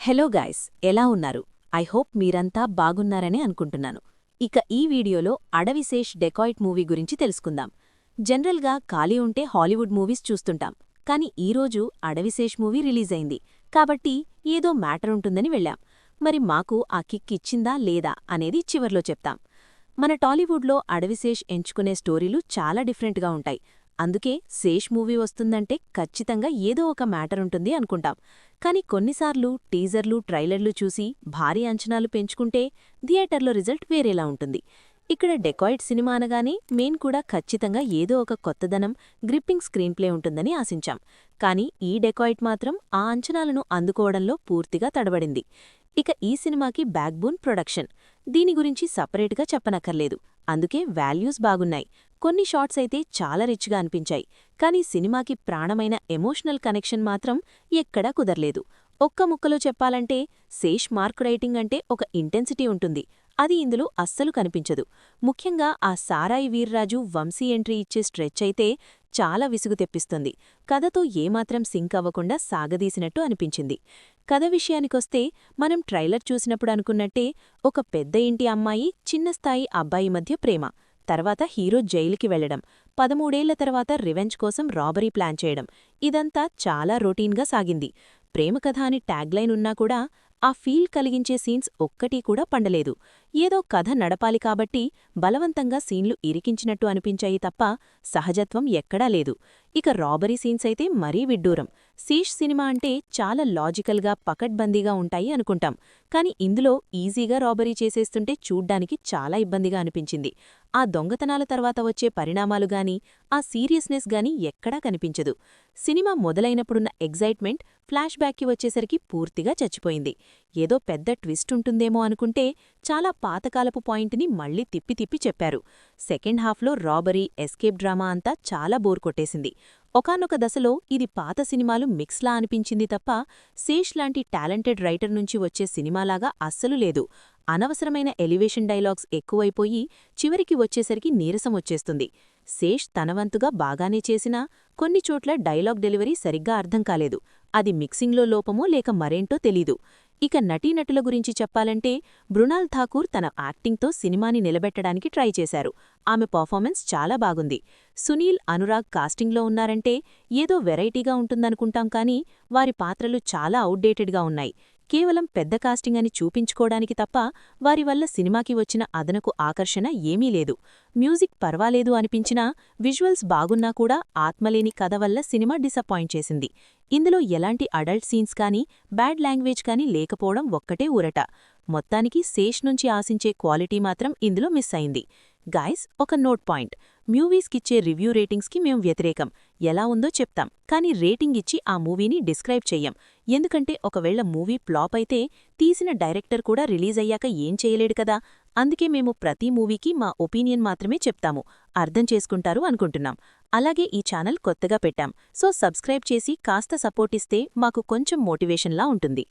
Hello guys, ఎలా ఉన్నారు? I hope మీరంతా బాగున్నారని అనుకుంటున్నాను. ఇక ఈ వీడియోలో అడవిశేష్ డెకాయిట్ మూవీ గురించి తెలుసుకుందాం. జనరల్గా ఖాళీ ఉంటే హాలీవుడ్ మూవీస్ చూస్తుంటాం, కానీ ఈరోజు అడవిశేష్ మూవీ రిలీజ్ అయింది కాబట్టి ఏదో మ్యాటర్ ఉంటుందని వెళ్ళాం. మరి మాకు ఆ కిక్ ఇచ్చిందా లేదా అనేది చివర్లో చెప్తాం. మన టాలీవుడ్లో అడవిశేష్ ఎంచుకునే స్టోరీలు చాలా డిఫరెంట్గా ఉంటాయి. అందుకే శేష్ మూవీ వస్తుందంటే ఖచ్చితంగా ఏదో ఒక మ్యాటర్ ఉంటుంది అనుకుంటాం. కానీ కొన్నిసార్లు టీజర్లు ట్రైలర్లు చూసి భారీ అంచనాలు పెంచుకుంటే థియేటర్లో రిజల్ట్ వేరేలా ఉంటుంది. ఇక్కడ డెకాయిట్ సినిమా అనగానే మేం కూడా ఖచ్చితంగా ఏదో ఒక కొత్తదనం, గ్రిప్పింగ్ స్క్రీన్ ప్లే ఉంటుందని ఆశించాం. కానీ ఈ డెకాయిట్ మాత్రం ఆ అంచనాలను అందుకోవడంలో పూర్తిగా తడబడింది. ఇక ఈ సినిమాకి బ్యాక్బోన్ ప్రొడక్షన్. దీని గురించి సపరేట్గా చెప్పనక్కర్లేదు. అందుకే వాల్యూస్ బాగున్నాయి. కొన్ని షాట్స్ అయితే చాలా రిచ్గా అనిపించాయి. కానీ సినిమాకి ప్రాణమైన ఎమోషనల్ కనెక్షన్ మాత్రం ఎక్కడా కుదర్లేదు. ఒక్క ముక్కలో చెప్పాలంటే శేష్ మార్క్ రైటింగ్ అంటే ఒక ఇంటెన్సిటీ ఉంటుంది. అది ఇందులో అస్సలు కనిపించదు. ముఖ్యంగా ఆ సారాయి వీర్రాజు వంశీ ఎంట్రీ ఇచ్చే స్ట్రెచ్ అయితే చాలా విసుగు తెప్పిస్తుంది. కథతో ఏమాత్రం సింక్ అవ్వకుండా సాగదీసినట్టు అనిపించింది. కథ విషయానికొస్తే మనం ట్రైలర్ చూసినప్పుడు అనుకున్నట్టే ఒక పెద్ద ఇంటి అమ్మాయి, చిన్నస్థాయి అబ్బాయి మధ్య ప్రేమ. తర్వాత హీరో జైలుకి వెళ్లడం, 13 ఏళ్ల తర్వాత రివెంజ్ కోసం రాబరీ ప్లాన్ చేయడం, ఇదంతా చాలా రొటీన్గా సాగింది. ప్రేమకథ అని ట్యాగ్లైన్ ఉన్నా కూడా ఆ ఫీల్ కలిగించే సీన్స్ ఒక్కటీ కూడా పండలేదు. ఏదో కథ నడపాలి కాబట్టి బలవంతంగా సీన్లు ఇరికించినట్టు అనిపించాయి తప్ప సహజత్వం ఎక్కడా లేదు. ఇక రాబరీ సీన్స్ అయితే మరీ విడ్డూరం. శేష్ సినిమా అంటే చాలా లాజికల్గా పకడ్బందీగా ఉంటాయి అనుకుంటాం. కానీ ఇందులో ఈజీగా రాబరీ చేసేస్తుంటే చూడ్డానికి చాలా ఇబ్బందిగా అనిపించింది. ఆ దొంగతనాల తర్వాత వచ్చే పరిణామాలుగాని, ఆ సీరియస్నెస్ గాని ఎక్కడా కనిపించదు. సినిమా మొదలైనప్పుడున్న ఎగ్జైట్మెంట్ ఫ్లాష్ బ్యాక్కి వచ్చేసరికి పూర్తిగా చచ్చిపోయింది. ఏదో పెద్ద ట్విస్ట్ ఉంటుందేమో అనుకుంటే చాలా పాతకాలపు పాయింట్ని మళ్లీ తిప్పి తిప్పి చెప్పారు. సెకండ్ హాఫ్లో రాబరీ, ఎస్కేప్ డ్రామా అంతా చాలా బోర్ కొట్టేసింది. ఒకానొక దశలో ఇది పాత సినిమాలు మిక్స్లా అనిపించింది తప్ప శేష్ లాంటి టాలెంటెడ్ రైటర్ నుంచి వచ్చే సినిమాలాగా అస్సలు లేదు. అనవసరమైన ఎలివేషన్ డైలాగ్స్ ఎక్కువైపోయి చివరికి వచ్చేసరికి నీరసం వచ్చేస్తుంది. శేష్ తనవంతుగా బాగానే చేసినా కొన్ని చోట్ల డైలాగ్ డెలివరీ సరిగ్గా అర్థం కాలేదు. అది మిక్సింగ్లో లోపమో లేక మరేంటో తెలీదు. ఇక నటీనటుల గురించి చెప్పాలంటే మృణాల్ ఠాకూర్ తన యాక్టింగ్తో సినిమాని నిలబెట్టడానికి ట్రై చేశారు. ఆమె పర్ఫార్మెన్స్ చాలా బాగుంది. సునీల్, అనురాగ్ కాస్టింగ్లో ఉన్నారంటే ఏదో వెరైటీగా ఉంటుందనుకుంటాం కానీ వారి పాత్రలు చాలా అవుట్డేటెడ్గా ఉన్నాయి. కేవలం పెద్ద కాస్టింగ్ అని చూపించుకోవడానికి తప్ప వారి వల్ల సినిమాకి వచ్చిన అదనకు ఆకర్షణ ఏమీ లేదు. మ్యూజిక్ పర్వాలేదు అనిపించినా విజువల్స్ బాగున్నా కూడా ఆత్మలేని కథ వల్ల సినిమా డిసప్పాయింట్ చేసింది. ఇందులో ఎలాంటి అడల్ట్ సీన్స్ కానీ, బ్యాడ్ లాంగ్వేజ్ కానీ లేకపోవడం ఒక్కటే ఊరట. మొత్తానికి శేష్ నుంచి ఆశించే క్వాలిటీ మాత్రం ఇందులో మిస్ అయింది. గాయ్స్, ఒక నోట్ పాయింట్. మూవీస్కిచ్చే రివ్యూ రేటింగ్స్కి మేం వ్యతిరేకం. ఎలా ఉందో చెప్తాం, కానీ రేటింగ్ ఇచ్చి ఆ మూవీని డిస్క్రైబ్ చెయ్యం. ఎందుకంటే ఒకవేళ మూవీ ఫ్లాప్ అయితే తీసిన డైరెక్టర్ కూడా రిలీజ్ అయ్యాక ఏం చేయలేడు కదా. అందుకే మేము ప్రతి మూవీకి మా ఒపీనియన్ మాత్రమే చెప్తాము. అర్థం చేసుకుంటారు అనుకుంటున్నాం. అలాగే ఈ ఛానల్ కొత్తగా పెట్టాం, సో సబ్స్క్రైబ్ చేసి కాస్త సపోర్ట్ ఇస్తే మాకు కొంచెం మోటివేషన్లా ఉంటుంది.